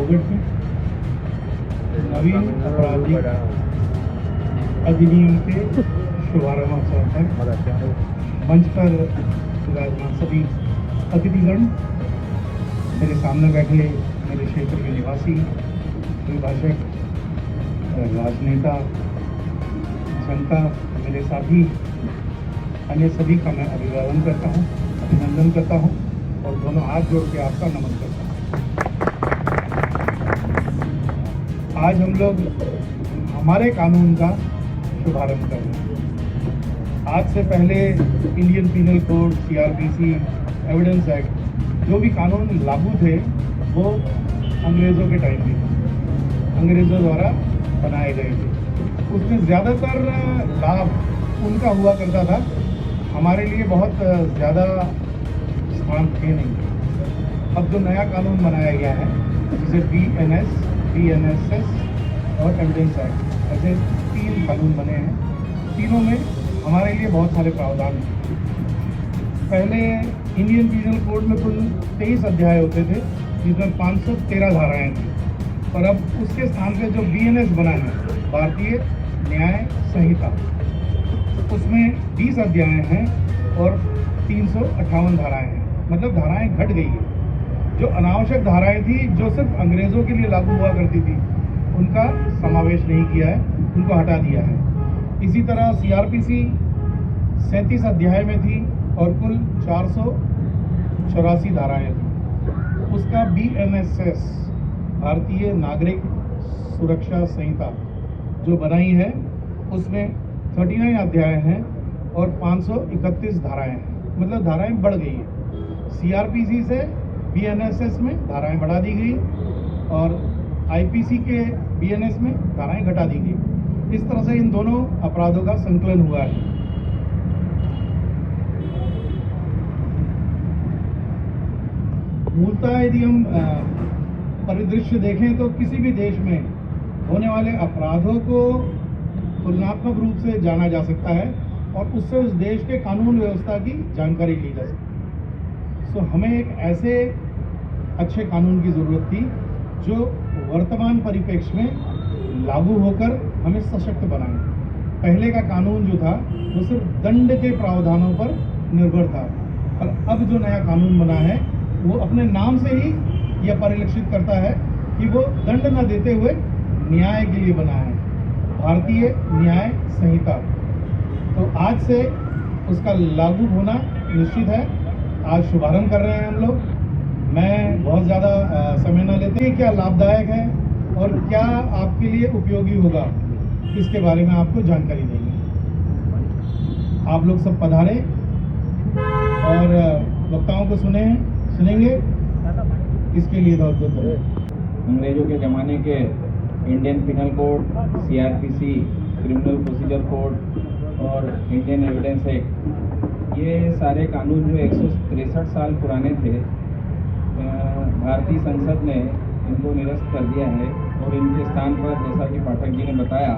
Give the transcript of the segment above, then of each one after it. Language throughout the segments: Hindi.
रावगढ़ से नवीन आपराधिक अधिनियम के शुभारंभ अवसर पर मंच पर विराजमान सभी अतिथिगण, मेरे सामने बैठे मेरे क्षेत्र के निवासी, अभिभाषक, राजनेता, जनता, मेरे साथी, अन्य सभी का मैं अभिवादन करता हूँ, अभिनंदन करता हूँ और दोनों हाथ जोड़ के आपका नमन करता हूँ। आज हम लोग हमारे कानून का शुभारंभ कर रहे हैं। आज से पहले Indian penal code, CrPC, evidence act, जो भी कानून लागू थे वो अंग्रेज़ों के टाइम में अंग्रेज़ों द्वारा बनाए गए थे। उसमें ज़्यादातर लाभ उनका हुआ करता था, हमारे लिए बहुत ज़्यादा स्थान थे नहीं। अब जो नया कानून बनाया गया है, जिसे BNS, BNSS और एविडेंस एक्ट, ऐसे 3 कानून बने हैं। तीनों में हमारे लिए बहुत सारे प्रावधान हैं। पहले इंडियन पीनल कोड में कुल 23 अध्याय होते थे, जिसमें 513 धाराएँ थी, और अब उसके स्थान पे जो BNS बना है, भारतीय न्याय संहिता, उसमें 20 अध्याय हैं और 358 धाराएँ हैं। मतलब धाराएँ घट गई है। जो अनावश्यक धाराएँ थी, जो सिर्फ अंग्रेज़ों के लिए लागू हुआ करती थी, उनका समावेश नहीं किया है, उनको हटा दिया है। इसी तरह CRPC 37 अध्याय में थी और कुल 484 धाराएँ थी। उसका BNSS, भारतीय नागरिक सुरक्षा संहिता, जो बनाई है, उसमें 39 अध्याय हैं और 531 धाराएँ हैं। मतलब धाराएँ बढ़ गई हैं। CRPC से BNSS में धाराएँ बढ़ा दी गई और IPC के BNS में धाराएँ घटा दी गई। इस तरह से इन दोनों अपराधों का संकलन हुआ है। मूलतः यदि हम परिदृश्य देखें तो किसी भी देश में होने वाले अपराधों को तुलनात्मक रूप से जाना जा सकता है और उससे उस देश के कानून व्यवस्था की जानकारी ली जा सकती है। सो हमें एक ऐसे अच्छे कानून की ज़रूरत थी जो वर्तमान परिप्रेक्ष्य में लागू होकर हमें सशक्त बनाए। पहले का कानून जो था वो सिर्फ दंड के प्रावधानों पर निर्भर था, और अब जो नया कानून बना है वो अपने नाम से ही यह परिलक्षित करता है कि वो दंड न देते हुए न्याय के लिए बना है, भारतीय न्याय संहिता। तो आज से उसका लागू होना निश्चित है। आज शुभारंभ कर रहे हैं हम लोग। मैं बहुत ज़्यादा समय न लेते हैं, क्या लाभदायक है और क्या आपके लिए उपयोगी होगा, इसके बारे में आपको जानकारी देंगे। आप लोग सब पधारें और वक्ताओं को सुनेंगे। इसके लिए बहुत बहुत धन्यवाद। अंग्रेजों के ज़माने के Indian penal code, CRPC, criminal procedure code और इंडियन एविडेंस एक्ट, ये सारे कानून जो 163 साल पुराने थे, भारतीय संसद ने इनको निरस्त कर दिया है और इनके स्थान पर, जैसा कि पाठक जी ने बताया,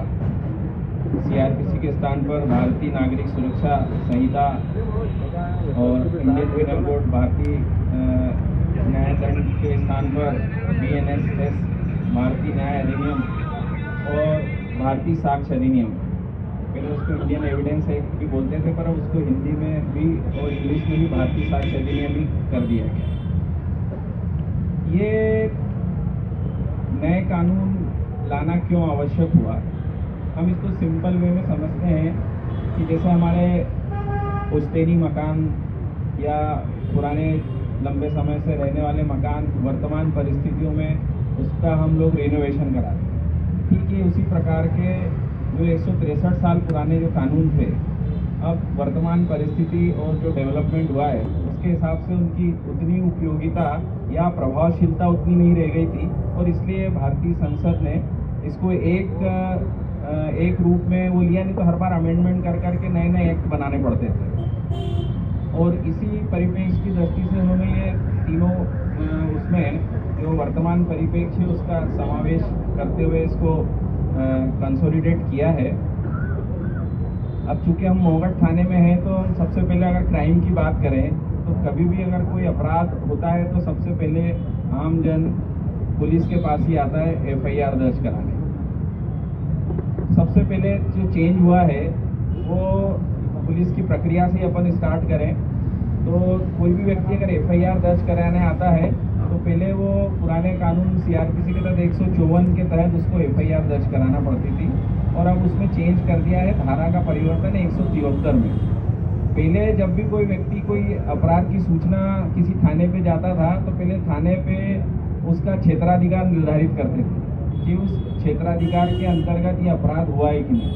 CRPC के स्थान पर भारतीय नागरिक सुरक्षा संहिता और इंडियन पिनल कोड, भारतीय न्याय दंड के स्थान पर BNSS, भारतीय न्याय अधिनियम और भारतीय साक्ष्य अधिनियम, पहले उसको इंडियन एविडेंस एक्ट भी बोलते थे, पर अब उसको हिंदी में भी और इंग्लिश में भी भारतीय साक्ष्य अधिनियम भी कर दिया गया। ये नए कानून लाना क्यों आवश्यक हुआ? हम इसको सिंपल वे में समझते हैं कि जैसे हमारे पुश्तैनी मकान या पुराने लंबे समय से रहने वाले मकान वर्तमान परिस्थितियों में उसका हम लोग रिनोवेशन कराते हैं, ठीक है, उसी प्रकार के जो 163 साल पुराने जो कानून थे, अब वर्तमान परिस्थिति और जो डेवलपमेंट हुआ है उसके हिसाब से उनकी उतनी उपयोगिता या प्रभावशीलता उतनी नहीं रह गई थी, और इसलिए भारतीय संसद ने इसको एक रूप में वो लिया, नहीं तो हर बार अमेंडमेंट कर करके नए नए एक्ट बनाने पड़ते थे। और इसी परिप्रेक्ष्य की दृष्टि से उन्होंने ये तीनों उसमें जो वर्तमान परिप्रेक्ष्य है उसका समावेश करते हुए इसको कंसोलिडेट किया है। अब चूँकि हम मोहगढ़ थाने में हैं तो सबसे पहले अगर क्राइम की बात करें तो कभी भी अगर कोई अपराध होता है तो सबसे पहले आम जन पुलिस के पास ही आता है एफआईआर दर्ज कराने। सबसे पहले जो चेंज हुआ है वो पुलिस की प्रक्रिया से अपन स्टार्ट करें तो कोई भी व्यक्ति अगर एफआईआर दर्ज कराने आता है तो पहले वो पुराने कानून सीआरपीसी के तहत 154 के तहत उसको एफआईआर दर्ज कराना पड़ती थी और अब उसमें चेंज कर दिया है, धारा का परिवर्तन है 173 में। पहले जब भी कोई व्यक्ति कोई अपराध की सूचना किसी थाने पे जाता था तो पहले थाने पे उसका क्षेत्राधिकार निर्धारित करते थे कि उस क्षेत्राधिकार के अंतर्गत ये अपराध हुआ है कि नहीं।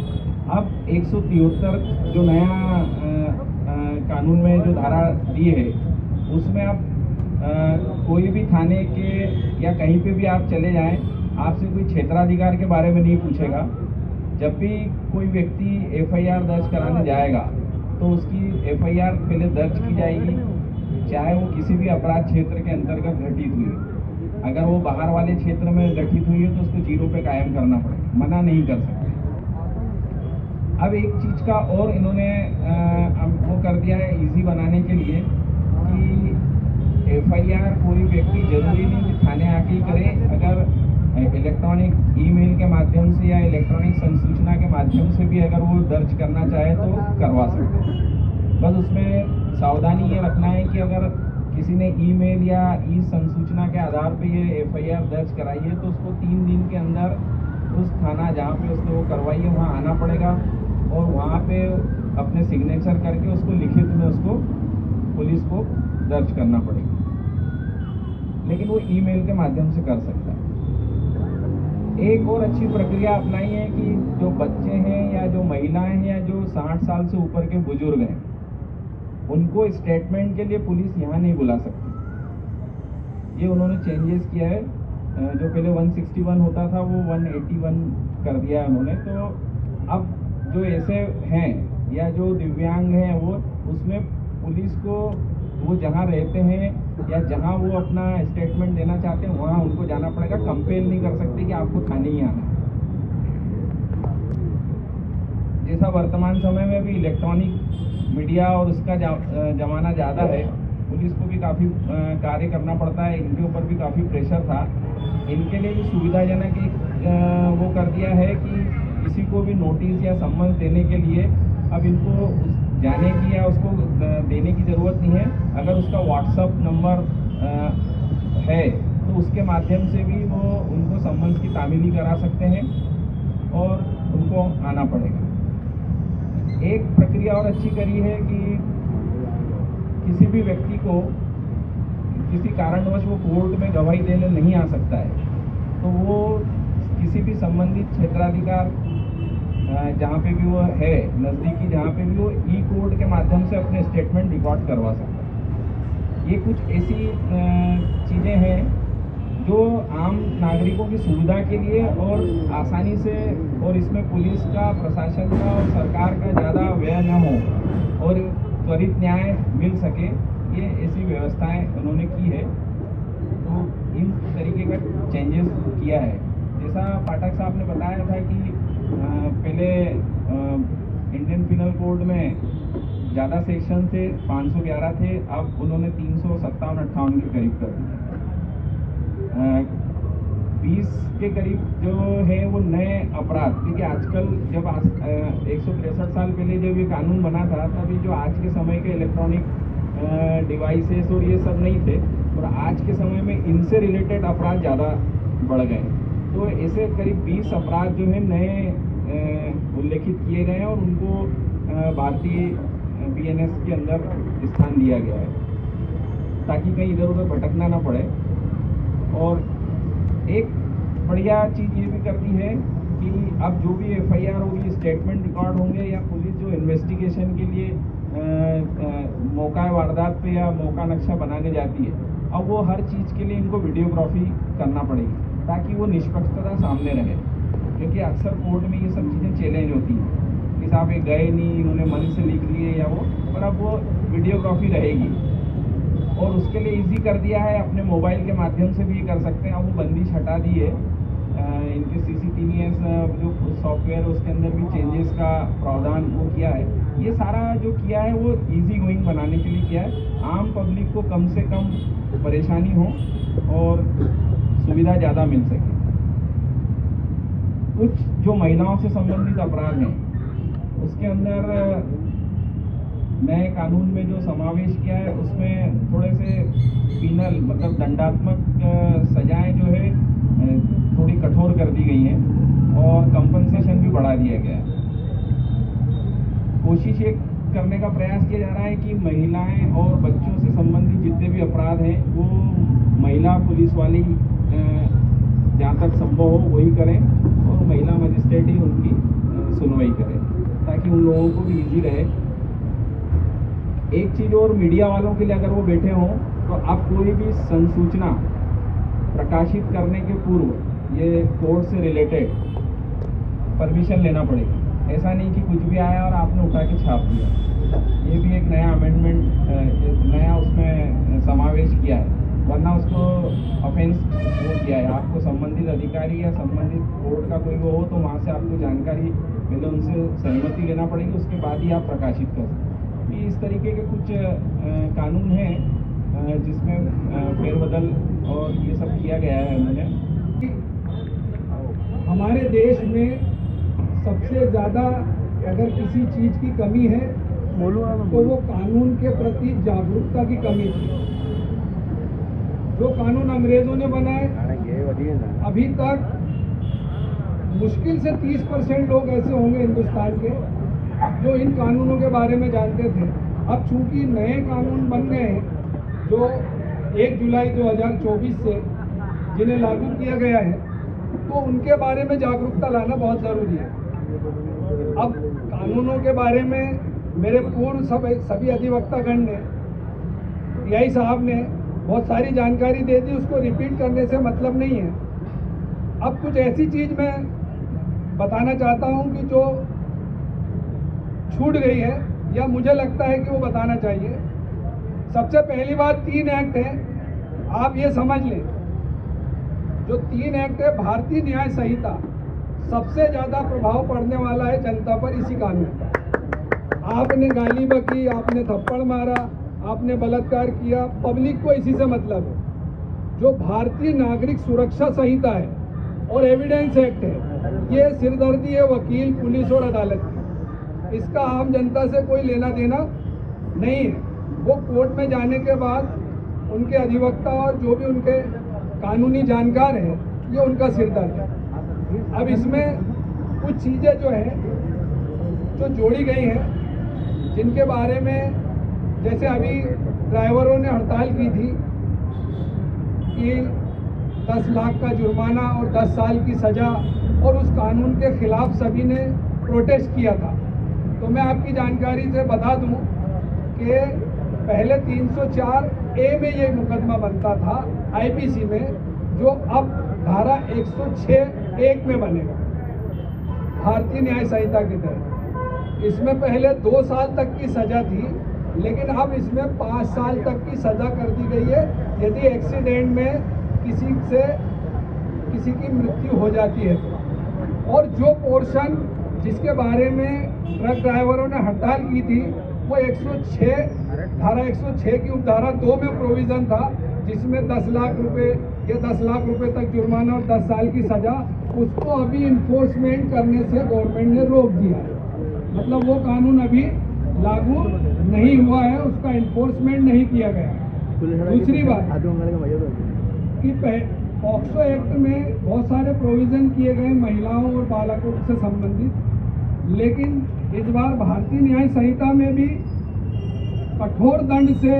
अब 173 जो नया कानून में जो धारा दी है उसमें अब कोई भी थाने के या कहीं पे भी आप चले जाएं, आपसे कोई क्षेत्राधिकार के बारे में नहीं पूछेगा। जब भी कोई व्यक्ति एफआईआर दर्ज कराने जाएगा तो उसकी एफआईआर पहले दर्ज की जाएगी, चाहे वो किसी भी अपराध क्षेत्र के अंतर्गत घटित हुई हो। अगर वो बाहर वाले क्षेत्र में घटित हुई है तो उसको 0 पे कायम करना पड़ेगा, मना नहीं कर सकते। अब एक चीज़ का और इन्होंने वो कर दिया है इजी बनाने के लिए कि एफआईआर कोई व्यक्ति जरूरी नहीं कि थाने आके ही करे, अगर इलेक्ट्रॉनिक ईमेल के माध्यम से या इलेक्ट्रॉनिक संसूचना के माध्यम से भी अगर वो दर्ज करना चाहे तो करवा सकते हैं। बस उसमें सावधानी ये रखना है कि अगर किसी ने ईमेल या ई संसूचना के आधार पे ये एफआईआर दर्ज कराई है तो उसको 3 दिन के अंदर उस थाना जहाँ पे उसने वो करवाई है वहाँ आना पड़ेगा और वहाँ पे अपने सिग्नेचर करके उसको लिखित में उसको पुलिस को दर्ज करना पड़ेगा, लेकिन वो ईमेल के माध्यम से कर सकता है। एक और अच्छी प्रक्रिया अपनाई है कि जो बच्चे हैं या जो महिलाएं हैं या जो 60 साल से ऊपर के बुजुर्ग हैं उनको स्टेटमेंट के लिए पुलिस यहाँ नहीं बुला सकती। ये उन्होंने चेंजेस किया है, जो पहले 161 होता था वो 181 कर दिया है उन्होंने। तो अब जो ऐसे हैं या जो दिव्यांग हैं वो उसमें पुलिस को वो जहाँ रहते हैं या जहाँ वो अपना स्टेटमेंट देना चाहते हैं वहाँ उनको जाना पड़ेगा, कंपेल नहीं कर सकते कि आपको थाने ही आना है। जैसा वर्तमान समय में भी इलेक्ट्रॉनिक मीडिया और उसका जमाना ज़्यादा है, पुलिस को भी काफ़ी कार्य करना पड़ता है, इनके ऊपर भी काफ़ी प्रेशर था। इनके लिए भी सुविधाजनक एक वो कर दिया है कि किसी को भी नोटिस या सम्मन देने के लिए अब इनको जाने की या उसको देने की ज़रूरत नहीं है। अगर उसका व्हाट्सअप नंबर है तो उसके माध्यम से भी वो उनको सम्मन की तामीली करा सकते हैं और उनको आना पड़ेगा। एक प्रक्रिया और अच्छी करी है कि किसी भी व्यक्ति को किसी कारणवश वो कोर्ट में गवाही देने नहीं आ सकता है तो वो किसी भी संबंधित क्षेत्राधिकार जहाँ पे भी वो है नज़दीकी, जहाँ पे भी वो ई कोर्ट के माध्यम से अपने स्टेटमेंट रिकॉर्ड करवा सकता है। ये कुछ ऐसी चीज़ें हैं जो आम नागरिकों की सुविधा के लिए और आसानी से, और इसमें पुलिस का, प्रशासन का और सरकार का ज़्यादा व्यय न हो और त्वरित न्याय मिल सके, ये ऐसी व्यवस्थाएं उन्होंने की है। तो इन तरीके का चेंजेस किया है। जैसा पाठक साहब ने बताया था कि पहले इंडियन पिनल कोड में ज़्यादा सेक्शन थे, 511 थे, अब उन्होंने 357-58 के करीब कर दिए। 20 के करीब जो है वो नए अपराध, क्योंकि आजकल जब 163 साल पहले जब ये कानून बना था तभी जो आज के समय के इलेक्ट्रॉनिक डिवाइसेस और ये सब नहीं थे, और आज के समय में इनसे रिलेटेड अपराध ज़्यादा बढ़ गए। तो ऐसे करीब 20 अपराध जो है नए उल्लेखित किए गए हैं और उनको भारतीय बीएनएस के अंदर स्थान दिया गया है ताकि कहीं इधर उधर भटकना ना पड़े। और एक बढ़िया चीज़ ये भी करती है कि अब जो भी एफआईआर होगी, स्टेटमेंट रिकॉर्ड होंगे या पुलिस जो इन्वेस्टिगेशन के लिए मौका वारदात पे या मौका नक्शा बनाने जाती है, अब वो हर चीज़ के लिए इनको वीडियोग्राफी करना पड़ेगी ताकि वो निष्पक्षता सामने रहे। क्योंकि अक्सर कोर्ट में ये सब चीज़ें चैलेंज होती हैं कि साहब ये गए नहीं, इन्होंने मन से लिख लिए या वो, पर अब वो वीडियोग्राफी रहेगी और उसके लिए इजी कर दिया है, अपने मोबाइल के माध्यम से भी कर सकते हैं। अब वो बंदिश हटा दी है, इनके CCTVS जो सॉफ्टवेयर है उसके अंदर भी चेंजेस का प्रावधान वो किया है। ये सारा जो किया है वो इजी गोइंग बनाने के लिए किया है, आम पब्लिक को कम से कम परेशानी हो और सुविधा ज़्यादा मिल सके। कुछ जो महिलाओं से संबंधित अपराध हैं उसके अंदर नए कानून में जो समावेश किया है उसमें थोड़े से पीनल मतलब दंडात्मक सजाएं जो है थोड़ी कठोर कर दी गई हैं और कंपनसेशन भी बढ़ा दिया गया है। कोशिश ये करने का प्रयास किया जा रहा है कि महिलाएं और बच्चों से संबंधित जितने भी अपराध हैं वो महिला पुलिस वाली जहाँ तक संभव हो वही करें और महिला मजिस्ट्रेट ही उनकी सुनवाई करें ताकि उन लोगों को भी इजी रहे। एक चीज़ और मीडिया वालों के लिए अगर वो बैठे हों तो आप कोई भी संसूचना प्रकाशित करने के पूर्व ये कोर्ट से रिलेटेड परमिशन लेना पड़ेगा। ऐसा नहीं कि कुछ भी आया और आपने उठा के छाप दिया। ये भी एक नया अमेंडमेंट नया उसमें समावेश किया है, वरना उसको ऑफेंस वो किया है। आपको संबंधित अधिकारी या संबंधित कोर्ट का कोई वो हो तो वहाँ से आपको जानकारी पहले उनसे सहमति लेना पड़ेगी, उसके बाद ही आप प्रकाशित कर सकते हैं। इस तरीके के कुछ कानून हैं जिसमें फेरबदल और ये सब किया गया है उन्होंने। हमारे देश में सबसे ज़्यादा अगर किसी चीज़ की कमी है तो वो कानून के प्रति जागरूकता की कमी थी। जो कानून अंग्रेजों ने बनाए अभी तक मुश्किल से 30% लोग ऐसे होंगे हिंदुस्तान के जो इन कानूनों के बारे में जानते थे। अब चूंकि नए कानून बन गए हैं जो 1 जुलाई 2024 से जिन्हें लागू किया गया है तो उनके बारे में जागरूकता लाना बहुत ज़रूरी है। अब कानूनों के बारे में मेरे पूर्व सभी अधिवक्तागण ने पीआई साहब ने बहुत सारी जानकारी दे दी, उसको रिपीट करने से मतलब नहीं है। अब कुछ ऐसी चीज़ मैं बताना चाहता हूं कि जो छूट गई है या मुझे लगता है कि वो बताना चाहिए। सबसे पहली बात 3 एक्ट है, आप ये समझ लें। जो 3 एक्ट है भारतीय न्याय संहिता, सबसे ज़्यादा प्रभाव पड़ने वाला है जनता पर इसी कानून का। आपने गाली बकी, आपने थप्पड़ मारा, आपने बलात्कार किया, पब्लिक को इसी से मतलब है। जो भारतीय नागरिक सुरक्षा संहिता है और एविडेंस एक्ट है, ये सिरदर्दी है वकील, पुलिस और अदालत की। इसका आम जनता से कोई लेना देना नहीं है। वो कोर्ट में जाने के बाद उनके अधिवक्ता और जो भी उनके कानूनी जानकार हैं, ये उनका सिरदर्द है। अब इसमें कुछ चीज़ें जो हैं जो जोड़ी गई हैं जिनके बारे में, जैसे अभी ड्राइवरों ने हड़ताल की थी कि 10 लाख का जुर्माना और 10 साल की सज़ा, और उस कानून के खिलाफ सभी ने प्रोटेस्ट किया था। तो मैं आपकी जानकारी से बता दूं कि पहले 304A में ये मुकदमा बनता था आईपीसी में, जो अब धारा 106(1) में बनेगा भारतीय न्याय संहिता के तहत। इसमें पहले 2 साल तक की सज़ा थी, लेकिन अब इसमें 5 साल तक की सज़ा कर दी गई है यदि एक्सीडेंट में किसी की मृत्यु हो जाती है तो। और जो पोर्शन जिसके बारे में ट्रक ड्राइवरों ने हड़ताल की थी वो 106 धारा 106 की उपधारा 2 में प्रोविज़न था, जिसमें 10 लाख रुपए या 10 लाख रुपए तक जुर्माना और 10 साल की सज़ा, उसको अभी इन्फोर्समेंट करने से गवर्नमेंट ने रोक दिया है। मतलब वो कानून अभी लागू नहीं हुआ है, उसका इन्फोर्समेंट नहीं किया गया। दूसरी बात कि पॉक्सो एक्ट में बहुत सारे प्रोविज़न किए गए महिलाओं और बालकों से संबंधित, लेकिन इस बार भारतीय न्याय संहिता में भी कठोर दंड से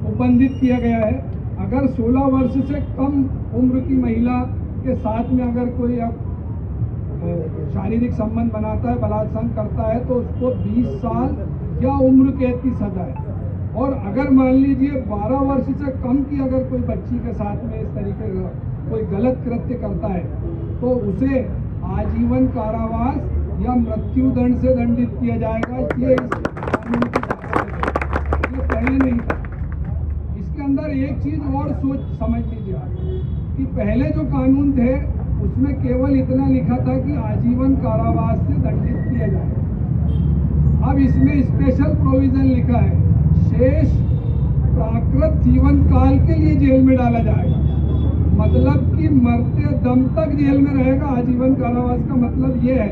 उपबंधित किया गया है। अगर 16 वर्ष से कम उम्र की महिला के साथ में अगर कोई अब शारीरिक संबंध बनाता है, बलात्कार करता है, तो उसको 20 साल या उम्र कैद की सजा है। और अगर मान लीजिए 12 वर्ष से कम की अगर कोई बच्ची के साथ में इस तरीके का कोई गलत कृत्य करता है तो उसे आजीवन कारावास या मृत्यु दंड से दंडित किया जाएगा। ये इस कानून की ये पहले नहीं था। इसके अंदर एक चीज़ और सोच समझ लीजिए कि पहले जो कानून थे उसमें केवल इतना लिखा था कि आजीवन कारावास से दंडित किया जाए। अब इसमें स्पेशल प्रोविज़न लिखा है, शेष प्राकृत जीवन काल के लिए जेल में डाला जाएगा। मतलब कि मरते दम तक जेल में रहेगा। आजीवन कारावास का मतलब ये है।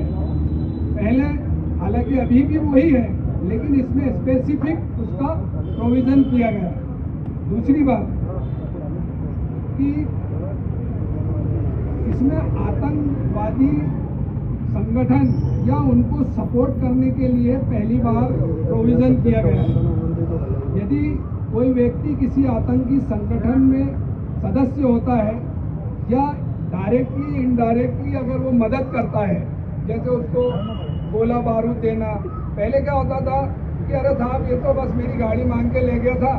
पहले हालांकि अभी भी वही है, लेकिन इसमें स्पेसिफिक उसका प्रोविजन किया गया है। दूसरी बात कि इसमें आतंकवादी संगठन या उनको सपोर्ट करने के लिए पहली बार प्रोविजन किया गया है। यदि कोई व्यक्ति किसी आतंकी संगठन में सदस्य होता है या डायरेक्टली इनडायरेक्टली अगर वो मदद करता है, जैसे उसको गोला बारूद देना। पहले क्या होता था कि अरे साहब ये तो बस मेरी गाड़ी मांग के ले गया था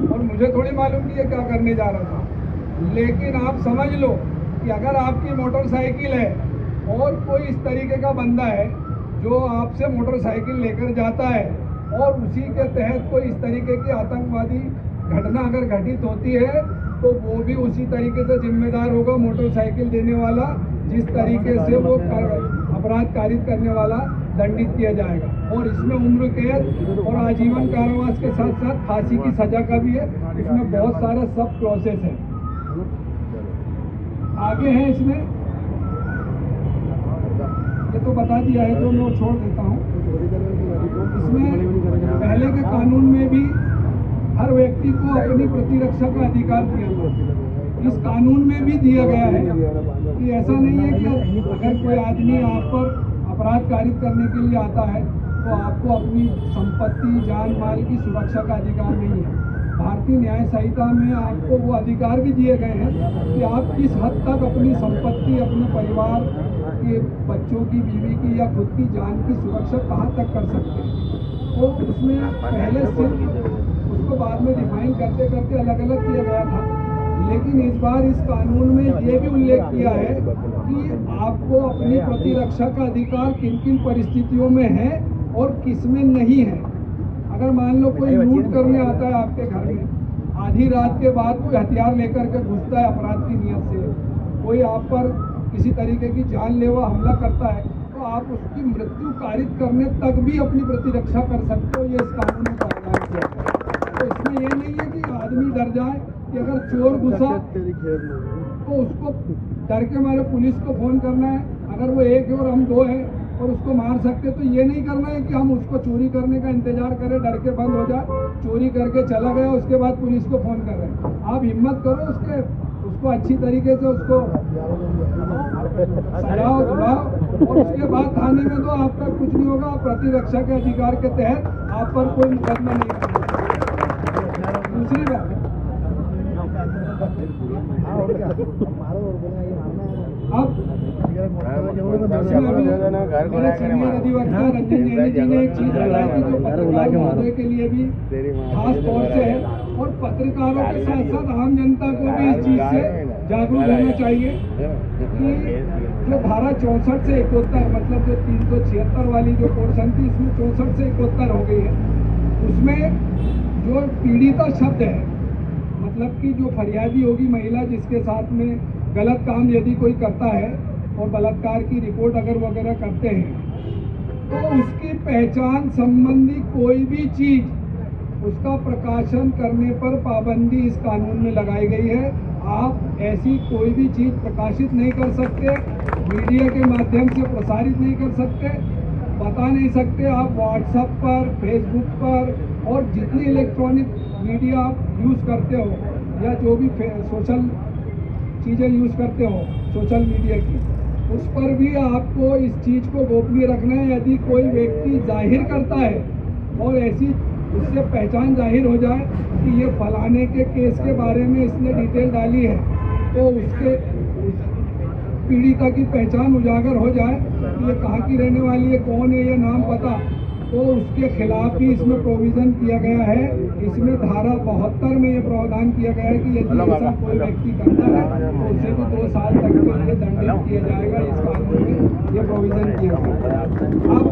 और मुझे थोड़ी मालूम नहीं है क्या करने जा रहा था। लेकिन आप समझ लो कि अगर आपकी मोटरसाइकिल है और कोई इस तरीके का बंदा है जो आपसे मोटरसाइकिल लेकर जाता है और उसी के तहत कोई इस तरीके की आतंकवादी घटना अगर घटित होती है, तो वो भी उसी तरीके से जिम्मेदार होगा मोटरसाइकिल देने वाला, जिस तरीके से वो अपराध कारित करने वाला दंडित किया जाएगा। और इसमें उम्र कैद और आजीवन कारावास के साथ साथ फांसी की सजा का भी है। इसमें बहुत सारा सब प्रोसेस है। आगे है इसमें, ये तो बता दिया है जो मैं छोड़ देता हूँ। इसमें पहले के कानून में भी हर व्यक्ति को अपनी प्रतिरक्षा का अधिकार दिया गया। इस कानून में भी दिया गया है कि ऐसा नहीं है कि अगर कोई आदमी आप पर अपराध कारित करने के लिए आता है तो आपको अपनी संपत्ति जान माल की सुरक्षा का अधिकार नहीं है। भारतीय न्याय संहिता में आपको वो अधिकार भी दिए गए हैं कि आप किस हद तक अपनी संपत्ति, अपने परिवार के बच्चों की, बीवी की या खुद की जान की सुरक्षा कहाँ तक कर सकते हैं। तो उसमें पहले सिर्फ उसको बाद में डिफाइन करते करते अलग अलग किया गया था, लेकिन इस बार इस कानून में ये भी उल्लेख किया है कि आपको अपनी प्रतिरक्षा का अधिकार किन किन परिस्थितियों में है और किस में नहीं है। अगर मान लो कोई लूट करने आता है आपके घर में, आधी रात के बाद कोई हथियार लेकर के घुसता है अपराध की नियत से, कोई आप पर किसी तरीके की जानलेवा हमला करता है, तो आप उसकी मृत्यु कारित करने तक भी अपनी प्रतिरक्षा कर सकते हो। ये इस कानून में प्रावधान किया गया है। तो इसमें ये नहीं है कि आदमी डर जाए कि अगर चोर घुसा तो उसको डर के मारे पुलिस को फोन करना है, अगर वो एक है और हम दो हैं और उसको मार सकते, तो ये नहीं करना है कि हम उसको चोरी करने का इंतजार करें, डर के बंद हो जाए, चोरी करके चला गया, उसके बाद पुलिस को फोन कर रहे हैं। आप हिम्मत करो, उसको अच्छी तरीके से उसको सजाओ, धुलाओ और उसके बाद थाने में दो। आपका कुछ नहीं होगा। प्रतिरक्षा के अधिकार के तहत आप पर कोई मुकदमा नहीं होगा। दूसरी बात, अब सीनियर अधिवक्ता रंजन जैनी जी ने एक चीज बताई कि जो पत्रकार महोदय के लिए भी खास तौर से है और पत्रकारों के साथ साथ आम जनता को भी इस चीज से जागरूक होना चाहिए कि जो धारा 64 से 71, मतलब जो 376 वाली जो पोर्शन थी, इसमें 64 से 71 हो गई है। उसमें जो पीड़िता शब्द है, मतलब कि जो फरियादी होगी महिला जिसके साथ में गलत काम यदि कोई करता है और बलात्कार की रिपोर्ट अगर वगैरह करते हैं, तो उसकी पहचान संबंधी कोई भी चीज उसका प्रकाशन करने पर पाबंदी इस कानून में लगाई गई है। आप ऐसी कोई भी चीज प्रकाशित नहीं कर सकते, मीडिया के माध्यम से प्रसारित नहीं कर सकते, बता नहीं सकते। आप व्हाट्सएप पर, फेसबुक पर और जितनी इलेक्ट्रॉनिक मीडिया आप यूज़ करते हो या जो भी सोशल चीज़ें यूज़ करते हो सोशल मीडिया की, उस पर भी आपको इस चीज़ को गोपनीय रखना है। यदि कोई व्यक्ति जाहिर करता है और ऐसी उससे पहचान जाहिर हो जाए कि ये फलाने के केस के बारे में इसने डिटेल डाली है, तो उसके पीड़िता की पहचान उजागर हो जाए कि ये कहाँ की रहने वाली है, कौन है, ये नाम पता, तो उसके खिलाफ भी इसमें प्रोविज़न किया गया है। इसमें धारा 72 में ये प्रावधान किया गया है कि यदि ऐसा कोई व्यक्ति करता है तो उसे भी 2 साल तक के लिए दंडित किया जाएगा। इस कानून में ये प्रोविज़न किया गया है। अब